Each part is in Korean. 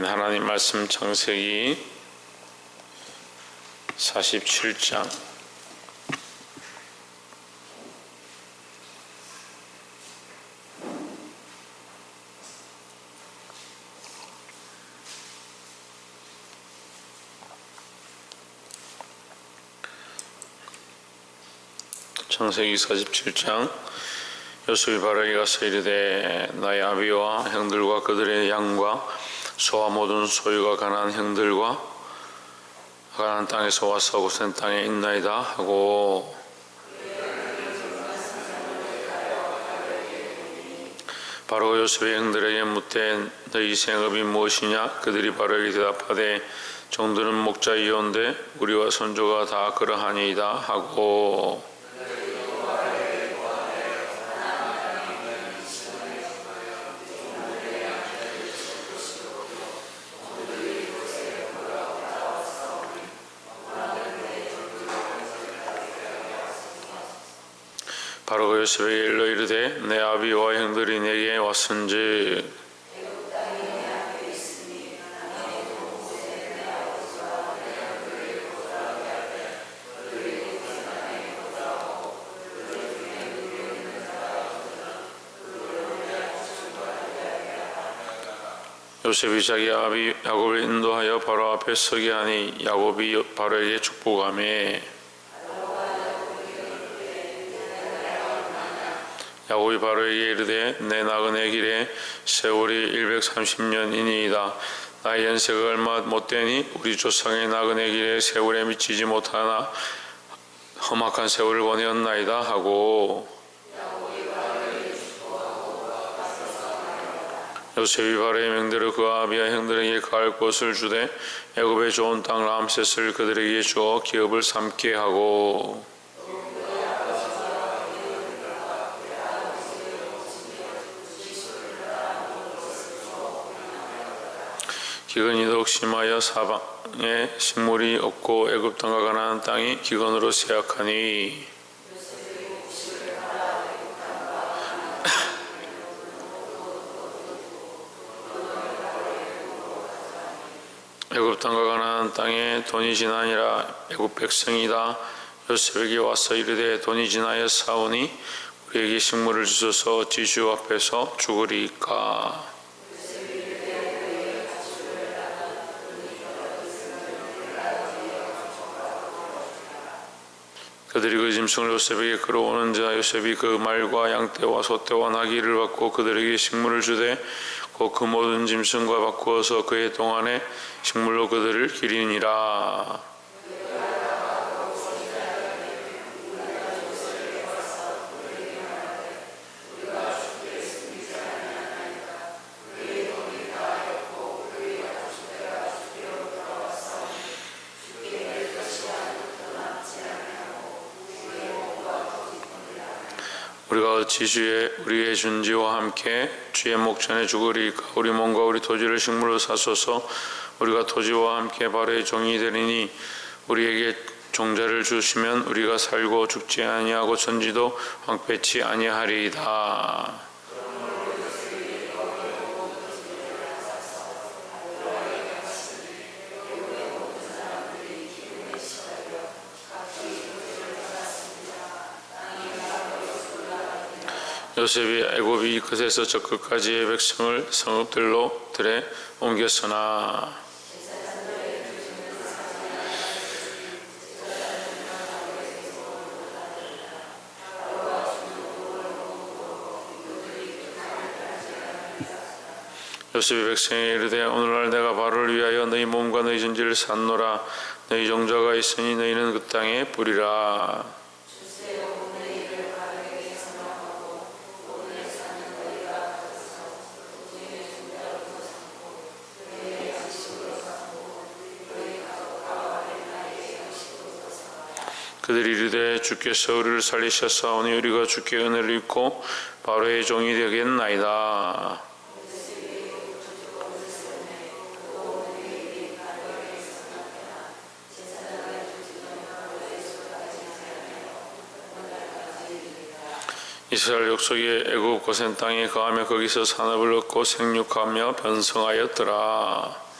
하나님 말씀 창세기 47장 창세기 47장 요셉이 바로에게 가서 이르되 나의 아비와 형들과 그들의 양과 소와 모든 소유가 가나안 형들과 가나안 땅에서 와서 고센 땅에 있나이다 하고 바로 요셉의 형들에게 묻되 너희 생업이 무엇이냐? 그들이 바로에게 대답하되 종들은 목자이온데 우리와 선조가 다 그러하니이다 하고 바로 요셉에게 일러 이르되 내 아비와 형들이 내게 왔은즉 요셉이 자기 아비 야곱을 인도하여 바로 앞에 서게 하니 야곱이 바로에게 축복하매 야곱이 바로에게 이르되 내 나그네 길에 세월이 130년이니이다. 나의 연세가 얼마 못되니 우리 조상의 나그네 길에 세월에 미치지 못하나 험악한 세월을 보내었나이다 하고 요셉이 바로의 명대로 그 아비와 형들에게 거할 곳을 주되 애굽의 좋은 땅 람셋을 그들에게 주어 기업을 삼게 하고 기근이 더욱 심하여 사방에 식물이 없고 애굽 땅과 가나안 땅이 기근으로 쇠약하니 애굽 땅과 가나안 땅에 돈이 지나니라 애굽 백성이다. 요셉에게 와서 이르되 돈이 지나여 사오니 우리에게 식물을 주소서 어찌 주 앞에서 죽으리까. 그들이 그 짐승을 요셉에게 끌어오는 자 요셉이 그 말과 양떼와 소떼와 나귀를 받고 그들에게 식물을 주되 곧 그 모든 짐승과 바꾸어서 그의 동안에 식물로 그들을 기리니라. 우리가 어찌 우리의 준지와 함께 주의 목전에 죽으리까. 우리 몸과 우리 토지를 식물로 사소서. 우리가 토지와 함께 바로의 종이 되리니 우리에게 종자를 주시면 우리가 살고 죽지 아니하고 천지도 황폐치 아니하리이다. 요셉이 애굽이 이 끝에서 저 끝까지의 백성을 성읍들로 들에 옮겼으나 요셉이 백성에 이르되 오늘날 내가 바로를 위하여 너희 몸과 너희 전지를 샀노라. 너희 종자가 있으니 너희는 그 땅에 뿌리라. 그들이 이르되 주께서 우리를 살리셨사오니 우리가 주께 은혜를 입고 바로의 종이 되겠나이다. 이스라엘 족속이 애굽 고센 땅에 거하며 거기서 산업을 얻고 생육하며 번성하였더라.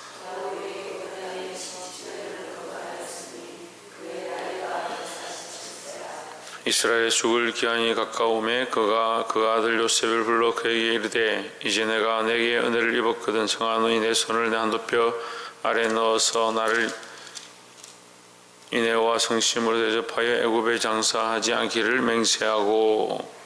이스라엘의 죽을 기한이 가까움에 그가 그 아들 요셉을 불러 그에게 이르되 이제 내가 내게 은혜를 입었거든 청하노니 내 손을 내 한도뼈 아래 넣어서 나를 인애와 성심으로 대접하여 애굽에 장사하지 않기를 맹세하고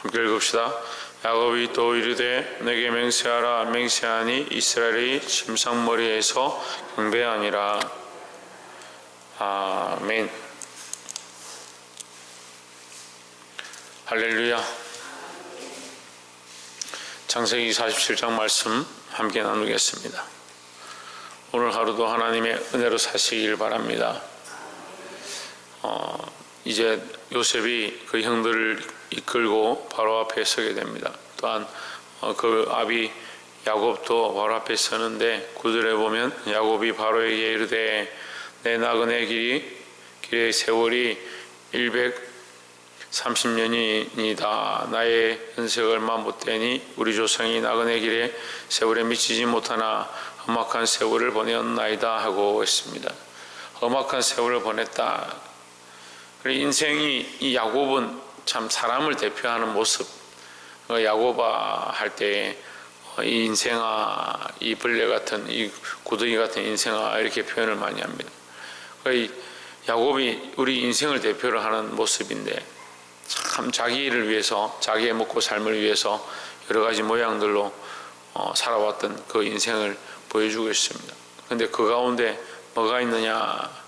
함께 읽읍시다. 야곱이 또 이르되 내게 맹세하라 맹세하니 이스라엘의 침상머리에서 경배하니라. 아멘. 할렐루야. 창세기 47장 말씀 함께 나누겠습니다. 오늘 하루도 하나님의 은혜로 사시길 바랍니다. 이제 요셉이 그 형들을 이끌고 바로 앞에 서게 됩니다. 또한 그 아비 야곱도 바로 앞에 서는데 9절에 보면 야곱이 바로에게 이르되 내 나그네 길의 세월이 130년이니이다. 나의 연세가 얼마 못되니 우리 조상이 나그네 길의 세월에 미치지 못하나 험악한 세월을 보내었나이다 하고 했습니다. 험악한 세월을 보냈다. 인생이 이 야곱은 참 사람을 대표하는 모습. 야곱아 할 때 이 인생아, 이 벌레 같은, 이 구덩이 같은 인생아 이렇게 표현을 많이 합니다. 야곱이 우리 인생을 대표를 하는 모습인데 참 자기를 위해서, 자기의 먹고 삶을 위해서 여러 가지 모양들로 살아왔던 그 인생을 보여주고 있습니다. 그런데 그 가운데 뭐가 있느냐?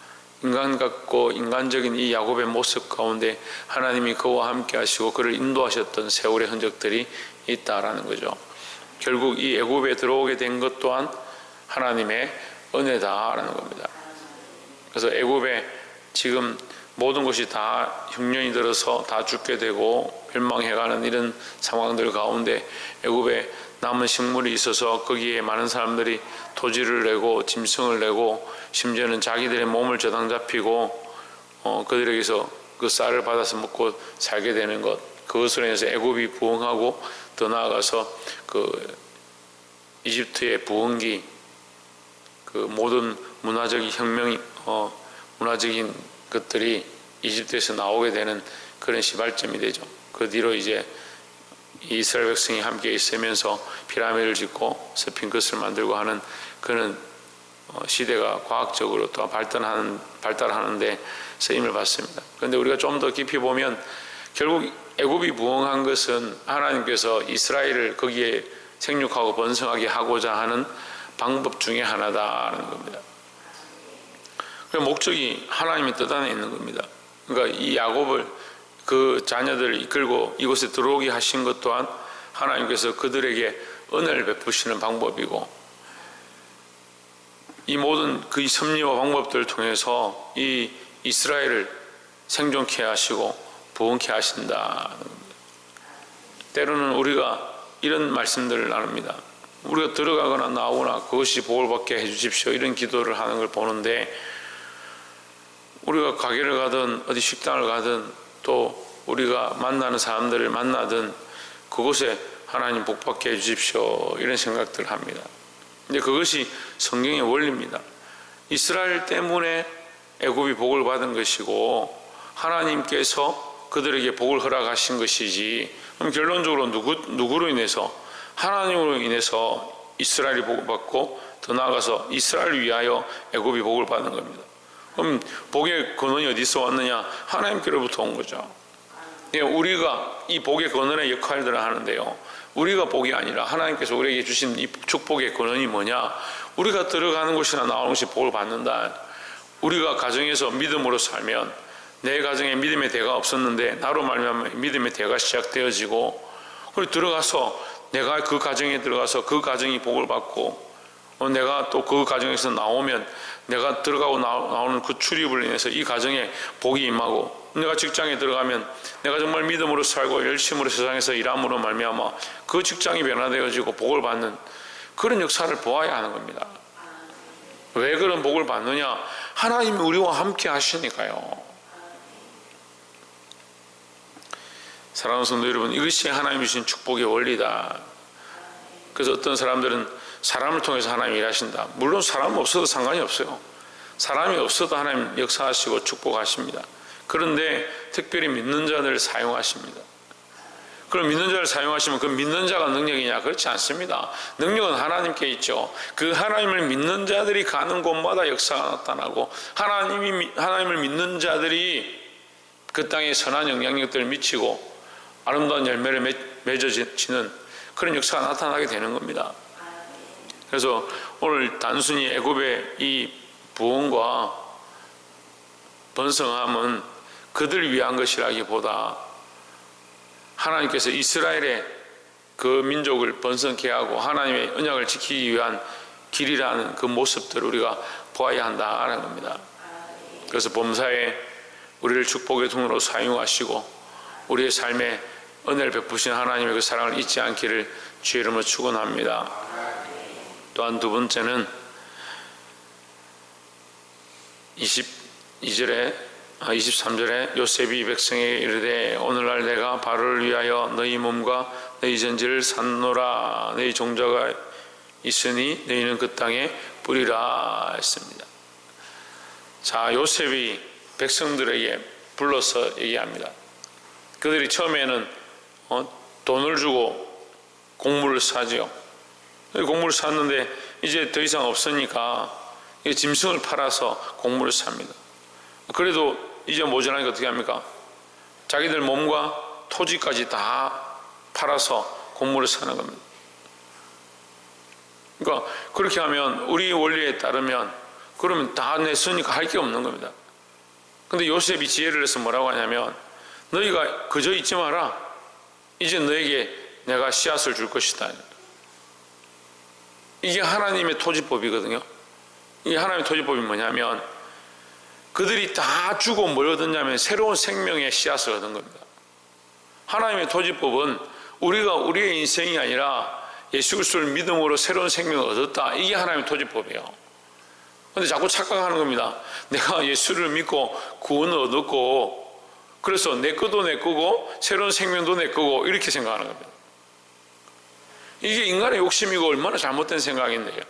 인간 같고 인간적인 이 야곱의 모습 가운데 하나님이 그와 함께 하시고 그를 인도하셨던 세월의 흔적들이 있다라는 거죠. 결국 이 애굽에 들어오게 된 것 또한 하나님의 은혜다라는 겁니다. 그래서 애굽에 지금 모든 것이 다 흉년이 들어서 다 죽게 되고 멸망해가는 이런 상황들 가운데 애굽에 남은 식물이 있어서 거기에 많은 사람들이 토지를 내고 짐승을 내고 심지어는 자기들의 몸을 저당 잡히고 그들에게서 그 쌀을 받아서 먹고 살게 되는 것, 그것으로 인해서 애굽이 부흥하고 더 나아가서 그 이집트의 부흥기, 그 모든 문화적인 혁명이 문화적인 것들이 이집트에서 나오게 되는 그런 시발점이 되죠. 그 뒤로 이제 이스라엘 백성이 함께 있으면서 피라미드를 짓고 스핑크스를 만들고 하는 그런 시대가 과학적으로 또 발달하는데 쓰임을 받습니다. 그런데 우리가 좀 더 깊이 보면 결국 애굽이 부흥한 것은 하나님께서 이스라엘을 거기에 생육하고 번성하게 하고자 하는 방법 중에 하나다라는 겁니다. 그 목적이 하나님의 뜻 안에 있는 겁니다. 그러니까 이 야곱을 그 자녀들을 이끌고 이곳에 들어오게 하신 것 또한 하나님께서 그들에게 은혜를 베푸시는 방법이고, 이 모든 그 섭리와 방법들을 통해서 이 이스라엘을 생존케 하시고 부흥케 하신다. 때로는 우리가 이런 말씀들을 나눕니다. 우리가 들어가거나 나오거나 그것이 복을 받게 해주십시오 이런 기도를 하는 걸 보는데, 우리가 가게를 가든 어디 식당을 가든 또 우리가 만나는 사람들을 만나든 그곳에 하나님 복 받게 해주십시오 이런 생각들을 합니다. 근데 그것이 성경의 원리입니다. 이스라엘 때문에 애굽이 복을 받은 것이고 하나님께서 그들에게 복을 허락하신 것이지, 그럼 결론적으로 누구로 인해서? 하나님으로 인해서 이스라엘이 복을 받고 더 나아가서 이스라엘을 위하여 애굽이 복을 받는 겁니다. 그럼 복의 근원이 어디서 왔느냐? 하나님께로부터 온 거죠. 우리가 이 복의 근원의 역할들을 하는데요, 우리가 복이 아니라 하나님께서 우리에게 주신 이 축복의 근원이 뭐냐? 우리가 들어가는 곳이나 나오는 곳이 복을 받는다. 우리가 가정에서 믿음으로 살면, 내 가정에 믿음의 대가 없었는데 나로 말미암아 믿음의 대가 시작되어지고, 그리고 들어가서 내가 그 가정에 들어가서 그 가정이 복을 받고, 내가 또 그 가정에서 나오면 내가 들어가고 나오는 그 출입을 인해서 이 가정에 복이 임하고, 내가 직장에 들어가면 내가 정말 믿음으로 살고 열심으로 세상에서 일함으로 말미암아 그 직장이 변화되어지고 복을 받는 그런 역사를 보아야 하는 겁니다. 왜 그런 복을 받느냐? 하나님이 우리와 함께 하시니까요. 사랑하는 성도 여러분, 이것이 하나님이 주신 축복의 원리다. 그래서 어떤 사람들은 사람을 통해서 하나님이 일하신다. 물론 사람 없어도 상관이 없어요. 사람이 없어도 하나님 역사하시고 축복하십니다. 그런데 특별히 믿는 자들을 사용하십니다. 그럼 믿는 자를 사용하시면 그 믿는 자가 능력이냐? 그렇지 않습니다. 능력은 하나님께 있죠. 그 하나님을 믿는 자들이 가는 곳마다 역사가 나타나고 하나님을 믿는 자들이 그 땅에 선한 영향력들을 미치고 아름다운 열매를 맺어지는 그런 역사가 나타나게 되는 겁니다. 그래서 오늘 단순히 애굽의 이 부흥과 번성함은 그들을 위한 것이라기보다 하나님께서 이스라엘의 그 민족을 번성케 하고 하나님의 언약을 지키기 위한 길이라는 그 모습들을 우리가 보아야 한다는 겁니다. 그래서 범사에 우리를 축복의 통로로 사용하시고 우리의 삶에 은혜를 베푸신 하나님의 그 사랑을 잊지 않기를 주의 이름으로 축원합니다. 또한 두 번째는 23절에 요셉이 백성에게 이르되 오늘날 내가 바로를 위하여 너희 몸과 너희 전지를 샀노라. 너희 종자가 있으니 너희는 그 땅에 뿌리라 했습니다. 자, 요셉이 백성들에게 불러서 얘기합니다. 그들이 처음에는 돈을 주고 곡물을 사지요. 곡물을 샀는데 이제 더 이상 없으니까 짐승을 팔아서 곡물을 삽니다. 그래도 이제 모자라니까 어떻게 합니까? 자기들 몸과 토지까지 다 팔아서 곡물을 사는 겁니다. 그러니까 그렇게 하면 우리 원리에 따르면 그러면 다 냈으니까 할 게 없는 겁니다. 근데 요셉이 지혜를 해서 뭐라고 하냐면 너희가 그저 있지 마라. 이제 너에게 내가 씨앗을 줄 것이다. 이게 하나님의 토지법이거든요. 이게 하나님의 토지법이 뭐냐면 그들이 다 주고 뭘 얻었냐면 새로운 생명의 씨앗을 얻은 겁니다. 하나님의 토지법은 우리가 우리의 인생이 아니라 예수 그리스도를 믿음으로 새로운 생명을 얻었다. 이게 하나님의 토지법이에요. 그런데 자꾸 착각하는 겁니다. 내가 예수를 믿고 구원을 얻었고 그래서 내 것도 내 거고 새로운 생명도 내 거고 이렇게 생각하는 겁니다. 이게 인간의 욕심이고 얼마나 잘못된 생각인데요.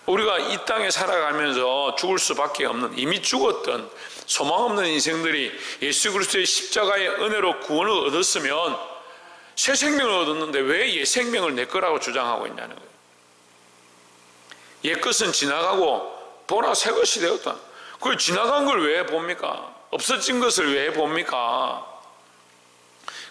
우리가 이 땅에 살아가면서 죽을 수밖에 없는 이미 죽었던 소망 없는 인생들이 예수 그리스도의 십자가의 은혜로 구원을 얻었으면 새 생명을 얻었는데 왜 옛 생명을 내 거라고 주장하고 있냐는 거예요. 옛 것은 지나가고 보라 새 것이 되었다. 그걸 지나간 걸 왜 봅니까? 없어진 것을 왜 봅니까?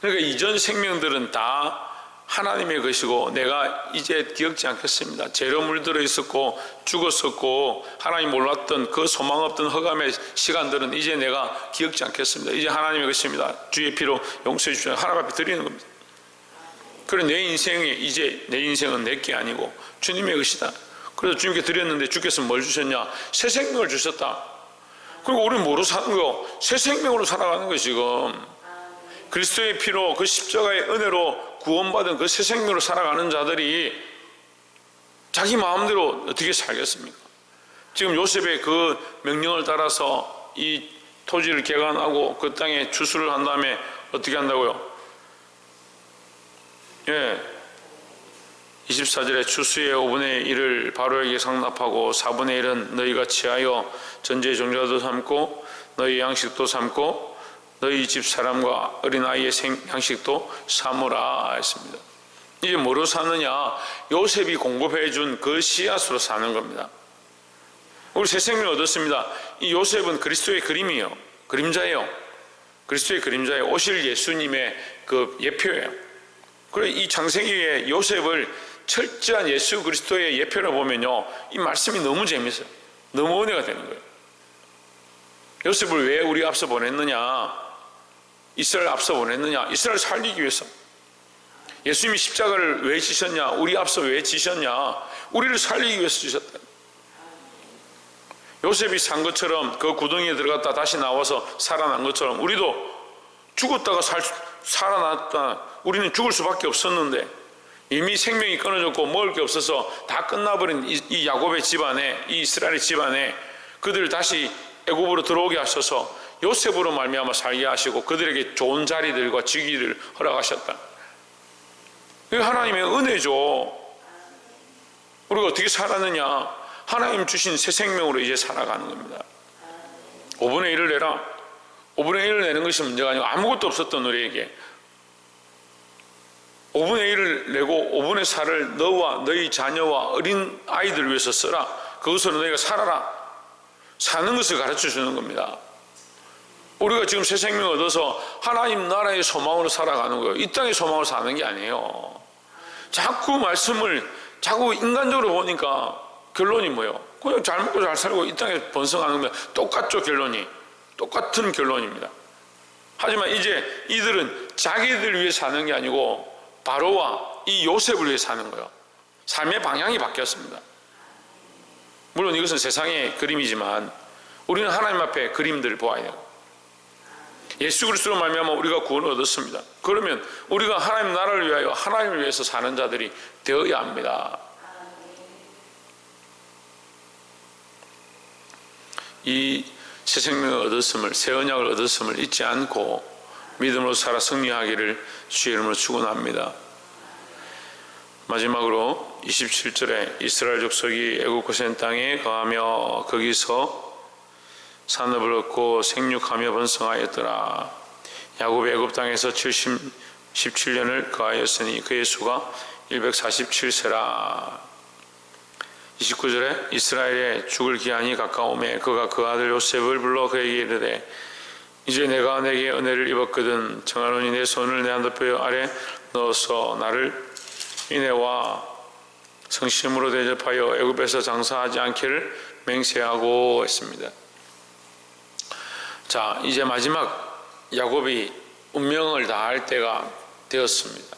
그러니까 이전 생명들은 다 하나님의 것이고 내가 이제 기억지 않겠습니다. 죄로 물들어 있었고 죽었었고 하나님 몰랐던 그 소망 없던 허감의 시간들은 이제 내가 기억지 않겠습니다. 이제 하나님의 것입니다. 주의 피로 용서해 주시면 하나님 앞에 드리는 겁니다. 그래 내 인생이 이제 내 인생은 내 게 아니고 주님의 것이다. 그래서 주님께 드렸는데 주께서 뭘 주셨냐? 새 생명을 주셨다. 그리고 우리는 뭐로 사는 거요? 새 생명으로 살아가는 거예요. 지금 그리스도의 피로 그 십자가의 은혜로 구원받은 그 새 생명으로 살아가는 자들이 자기 마음대로 어떻게 살겠습니까? 지금 요셉의 그 명령을 따라서 이 토지를 개간하고 그 땅에 추수를 한 다음에 어떻게 한다고요? 24절에 추수의 5분의 1을 바로에게 상납하고 4분의 1은 너희가 취하여 전제의 종자도 삼고 너희 양식도 삼고 너희 집 사람과 어린아이의 양식도 삼으라 했습니다. 이게 뭐로 사느냐? 요셉이 공급해 준 그 씨앗으로 사는 겁니다. 우리 새 생명을 얻었습니다. 이 요셉은 그리스도의 그림이에요. 그림자예요. 그리스도의 그림자예요. 오실 예수님의 그 예표예요. 그래 이 창세기에 요셉을 철저한 예수 그리스도의 예표를 보면요, 이 말씀이 너무 재밌어요. 너무 은혜가 되는 거예요. 요셉을 왜 우리 앞서 보냈느냐? 이스라엘 앞서 보냈느냐? 이스라엘 살리기 위해서. 예수님이 십자가를 왜 지셨냐? 우리 앞서 왜 지셨냐? 우리를 살리기 위해서 지셨다. 요셉이 산 것처럼 그 구덩이에 들어갔다 다시 나와서 살아난 것처럼 우리도 죽었다가 살아났다. 우리는 죽을 수밖에 없었는데 이미 생명이 끊어졌고 먹을 게 없어서 다 끝나버린 이 야곱의 집안에, 이 이스라엘의 집안에 그들을 다시 애굽으로 들어오게 하셔서 요셉으로 말미암아 살게 하시고 그들에게 좋은 자리들과 직위를 허락하셨다. 이게 하나님의 은혜죠. 우리가 어떻게 살았느냐? 하나님 주신 새 생명으로 이제 살아가는 겁니다. 5분의 1을 내라. 5분의 1을 내는 것이 문제가 아니고 아무것도 없었던 우리에게 5분의 1을 내고 5분의 4를 너와 너희 자녀와 어린 아이들을 위해서 써라. 그것으로 너희가 살아라. 사는 것을 가르쳐 주는 겁니다. 우리가 지금 새 생명을 얻어서 하나님 나라의 소망으로 살아가는 거예요. 이 땅의 소망으로 사는 게 아니에요. 자꾸 말씀을 자꾸 인간적으로 보니까 결론이 뭐예요? 그냥 잘 먹고 잘 살고 이 땅에 번성하는 거예요. 똑같죠. 결론이. 똑같은 결론입니다. 하지만 이제 이들은 자기들 위해 사는 게 아니고 바로와 이 요셉을 위해 사는 거예요. 삶의 방향이 바뀌었습니다. 물론 이것은 세상의 그림이지만 우리는 하나님 앞에 그림들을 보아야 돼요. 예수 그리스도로 말미암아 우리가 구원을 얻었습니다. 그러면 우리가 하나님 나라를 위하여 하나님을 위해서 사는 자들이 되어야 합니다. 이 새 생명을 얻었음을, 새 언약을 얻었음을 잊지 않고 믿음으로 살아 승리하기를 주의 이름으로 축원합니다. 마지막으로 27절에 이스라엘 족속이 애굽 고센 땅에 거하며 거기서 산업을 얻고 생육하며 번성하였더라. 야곱이 애굽 땅에서 17년을 거하였으니 그의 수가 147세라. 29절에 이스라엘의 죽을 기한이 가까우매 그가 그 아들 요셉을 불러 그에게 이르되 이제 내가 내게 은혜를 입었거든 정하노니 내 손을 내 한도뼈 아래 넣어서 나를 인애와 성심으로 대접하여 애굽에서 장사하지 않기를 맹세하고 했습니다. 자, 이제 마지막 야곱이 운명을 다할 때가 되었습니다.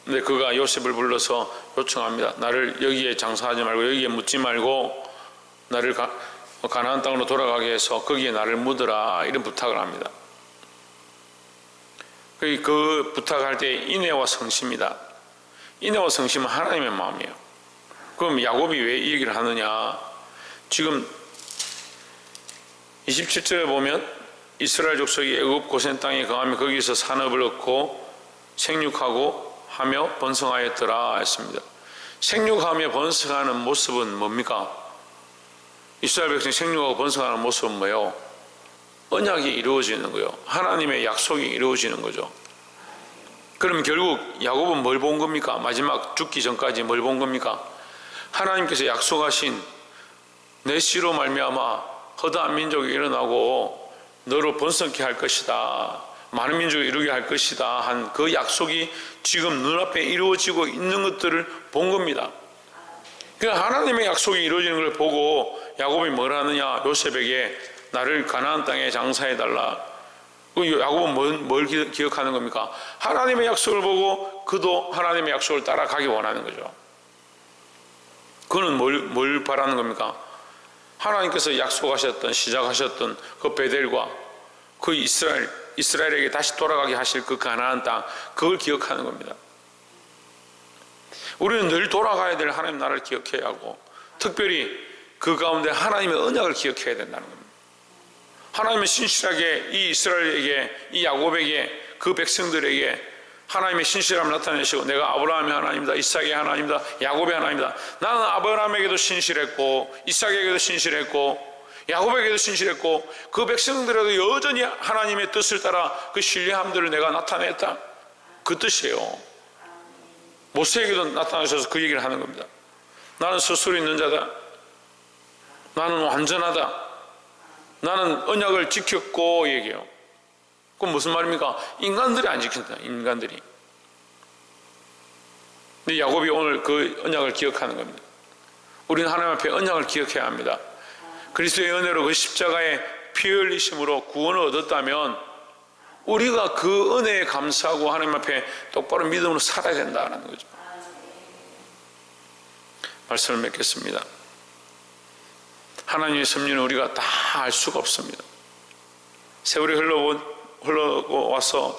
근데 그가 요셉을 불러서 요청합니다. 나를 여기에 장사하지 말고 여기에 묻지 말고 나를 가나안 땅으로 돌아가게 해서 거기에 나를 묻으라 이런 부탁을 합니다. 그 부탁할 때 인애와 성심이다. 인애와 성심은 하나님의 마음이에요. 그럼 야곱이 왜 이 얘기를 하느냐? 지금 27절에 보면 이스라엘 족속이 애굽 고센 땅에 거하며 거기서 산업을 얻고 생육하고 하며 번성하였더라 했습니다. 생육하며 번성하는 모습은 뭡니까? 이스라엘 백성이 생육하고 번성하는 모습은 뭐예요? 언약이 이루어지는 거예요. 하나님의 약속이 이루어지는 거죠. 그럼 결국 야곱은 뭘 본 겁니까? 마지막 죽기 전까지 뭘 본 겁니까? 하나님께서 약속하신 내 씨로 말미암아 허다한 민족이 일어나고 너로 번성케 할 것이다. 많은 민족을 이루게 할 것이다 한 그 약속이 지금 눈앞에 이루어지고 있는 것들을 본 겁니다. 그러니까 하나님의 약속이 이루어지는 걸 보고 야곱이 뭘 하느냐? 요셉에게 나를 가나안 땅에 장사해달라. 야곱은 뭘 기억하는 겁니까? 하나님의 약속을 보고 그도 하나님의 약속을 따라가기 원하는 거죠. 그는 뭘 바라는 겁니까? 하나님께서 약속하셨던 시작하셨던 그 베델과 그 이스라엘에게 다시 돌아가게 하실 그 가나안 땅, 그걸 기억하는 겁니다. 우리는 늘 돌아가야 될 하나님 나라를 기억해야 하고 특별히 그 가운데 하나님의 언약을 기억해야 된다는 겁니다. 하나님은 신실하게 이 이스라엘에게, 이 야곱에게, 그 백성들에게 하나님의 신실함을 나타내시고 내가 아브라함의 하나님이다, 이삭의 하나님이다, 야곱의 하나님이다. 나는 아브라함에게도 신실했고 이삭에게도 신실했고 야곱에게도 신실했고 그 백성들에도 여전히 하나님의 뜻을 따라 그 신뢰함들을 내가 나타냈다. 그 뜻이에요. 모세에게도 나타나셔서 그 얘기를 하는 겁니다. 나는 스스로 있는 자다. 나는 완전하다. 나는 언약을 지켰고 얘기해요. 그건 무슨 말입니까? 인간들이 안 지킨다. 인간들이. 근데 야곱이 오늘 그 언약을 기억하는 겁니다. 우리는 하나님 앞에 언약을 기억해야 합니다. 그리스도의 은혜로 그 십자가의 피 흘리심으로 구원을 얻었다면 우리가 그 은혜에 감사하고 하나님 앞에 똑바로 믿음으로 살아야 된다는 거죠. 말씀을 맺겠습니다. 하나님의 섭리는 우리가 다 알 수가 없습니다. 세월이 흘러와서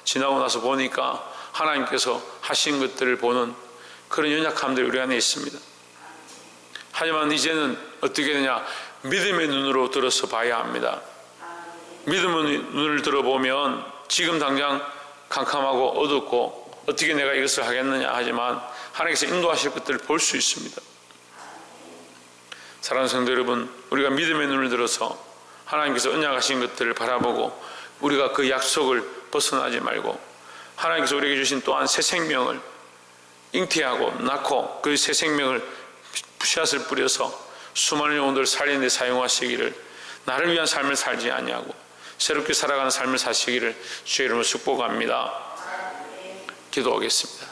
지나고 나서 보니까 하나님께서 하신 것들을 보는 그런 연약함들이 우리 안에 있습니다. 하지만 이제는 어떻게 되냐? 믿음의 눈으로 들어서 봐야 합니다. 믿음의 눈을 들어보면 지금 당장 캄캄하고 어둡고 어떻게 내가 이것을 하겠느냐 하지만 하나님께서 인도하실 것들을 볼 수 있습니다. 사랑하는 성도 여러분, 우리가 믿음의 눈을 들어서 하나님께서 언약하신 것들을 바라보고 우리가 그 약속을 벗어나지 말고 하나님께서 우리에게 주신 또한 새 생명을 잉태하고 낳고 그 새 생명을 씨앗을 뿌려서 수많은 영혼들을 살리는 데 사용하시기를, 나를 위한 삶을 살지 아니하고 새롭게 살아가는 삶을 사시기를 주의 이름으로 축복합니다. 기도하겠습니다.